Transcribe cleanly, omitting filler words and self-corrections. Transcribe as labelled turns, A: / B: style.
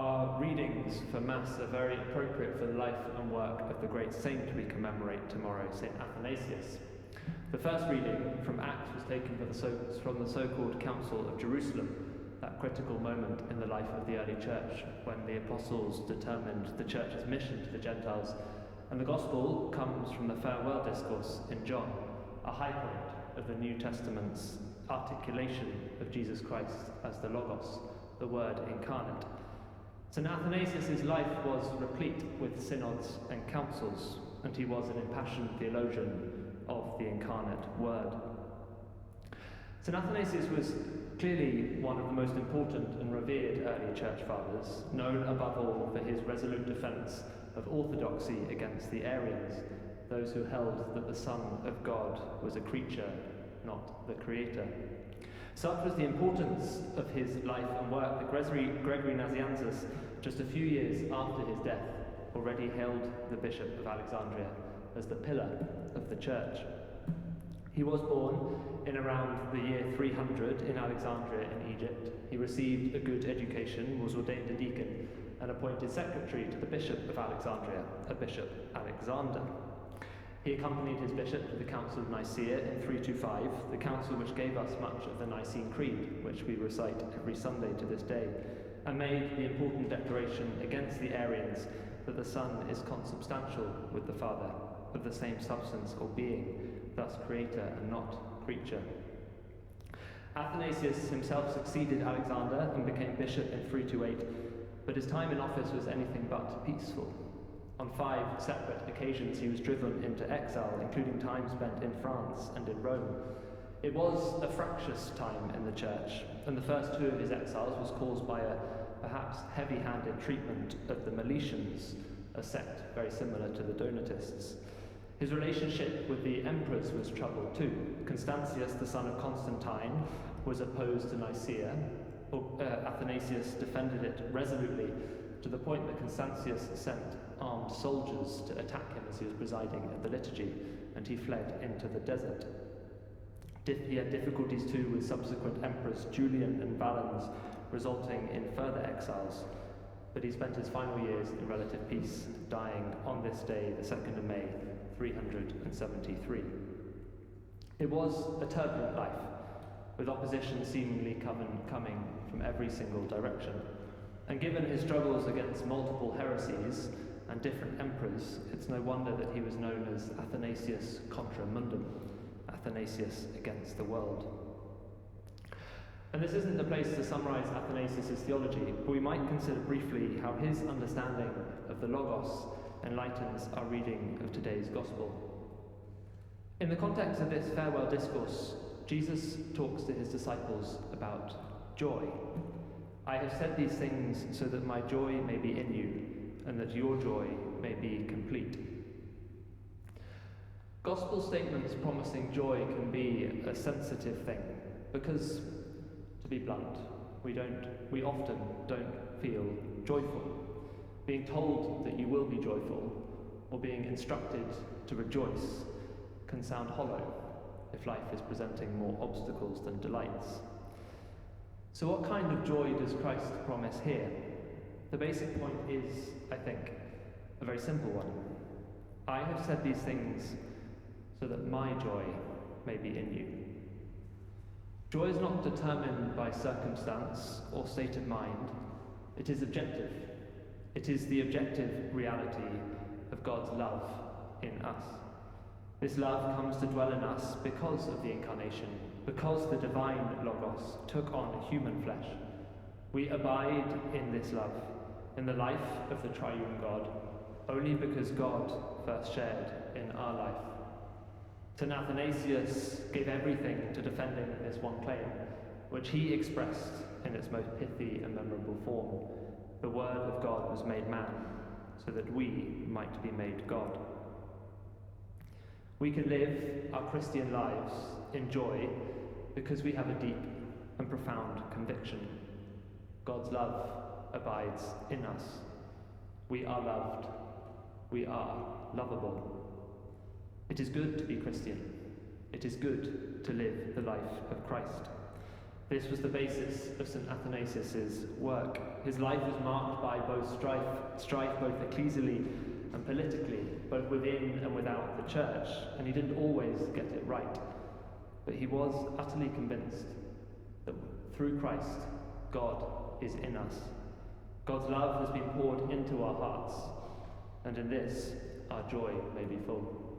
A: Our readings for Mass are very appropriate for the life and work of the great saint we commemorate tomorrow, St. Athanasius. The first reading from Acts was taken from the so-called Council of Jerusalem, that critical moment in the life of the early church when the apostles determined the church's mission to the Gentiles. And the Gospel comes from the farewell discourse in John, a high point of the New Testament's articulation of Jesus Christ as the Logos, the Word incarnate. St. Athanasius' life was replete with synods and councils, and he was an impassioned theologian of the incarnate Word. St. Athanasius was clearly one of the most important and revered early church fathers, known above all for his resolute defence of orthodoxy against the Arians, those who held that the Son of God was a creature, not the Creator. Such was the importance of his life and work that Gregory Nazianzus, just a few years after his death, already hailed the Bishop of Alexandria as the pillar of the church. He was born in around the year 300 in Alexandria in Egypt. He received a good education, was ordained a deacon, and appointed secretary to the Bishop of Alexandria, a Bishop Alexander. He accompanied his bishop to the Council of Nicaea in 325, the council which gave us much of the Nicene Creed, which we recite every Sunday to this day, and made the important declaration against the Arians that the Son is consubstantial with the Father, of the same substance or being, thus creator and not creature. Athanasius himself succeeded Alexander and became bishop in 328, but his time in office was anything but peaceful. On 5 separate occasions he was driven into exile, including time spent in France and in Rome. It was a fractious time in the church, and the first 2 of his exiles was caused by a perhaps heavy-handed treatment of the Meletians, a sect very similar to the Donatists. His relationship with the emperors was troubled too. Constantius, the son of Constantine, was opposed to Nicaea. Athanasius defended it resolutely, to the point that Constantius sent armed soldiers to attack him as he was presiding at the liturgy, and he fled into the desert. He had difficulties too with subsequent emperors Julian and Valens, resulting in further exiles, but he spent his final years in relative peace, dying on this day, the 2nd of May, 373. It was a turbulent life, with opposition seemingly coming from every single direction. And given his struggles against multiple heresies and different emperors, it's no wonder that he was known as Athanasius contra mundum, Athanasius against the world. And this isn't the place to summarise Athanasius' theology, but we might consider briefly how his understanding of the Logos enlightens our reading of today's Gospel. In the context of this farewell discourse, Jesus talks to his disciples about joy. I have said these things so that my joy may be in you, and that your joy may be complete. Gospel statements promising joy can be a sensitive thing, because, to be blunt, we often don't feel joyful. Being told that you will be joyful, or being instructed to rejoice, can sound hollow if life is presenting more obstacles than delights. So what kind of joy does Christ promise here? The basic point is, I think, a very simple one. I have said these things so that my joy may be in you. Joy is not determined by circumstance or state of mind. It is objective. It is the objective reality of God's love in us. This love comes to dwell in us because of the incarnation, because the divine Logos took on human flesh. We abide in this love, in the life of the triune God, only because God first shared in our life. St. Athanasius gave everything to defending this one claim, which he expressed in its most pithy and memorable form. The Word of God was made man, so that we might be made God. We can live our Christian lives in joy because we have a deep and profound conviction. God's love abides in us. We are loved. We are lovable. It is good to be Christian. It is good to live the life of Christ. This was the basis of St. Athanasius' work. His life was marked by both strife both ecclesially and politically, both within and without the church, and he didn't always get it right. But he was utterly convinced that through Christ, God is in us. God's love has been poured into our hearts, and in this, our joy may be full.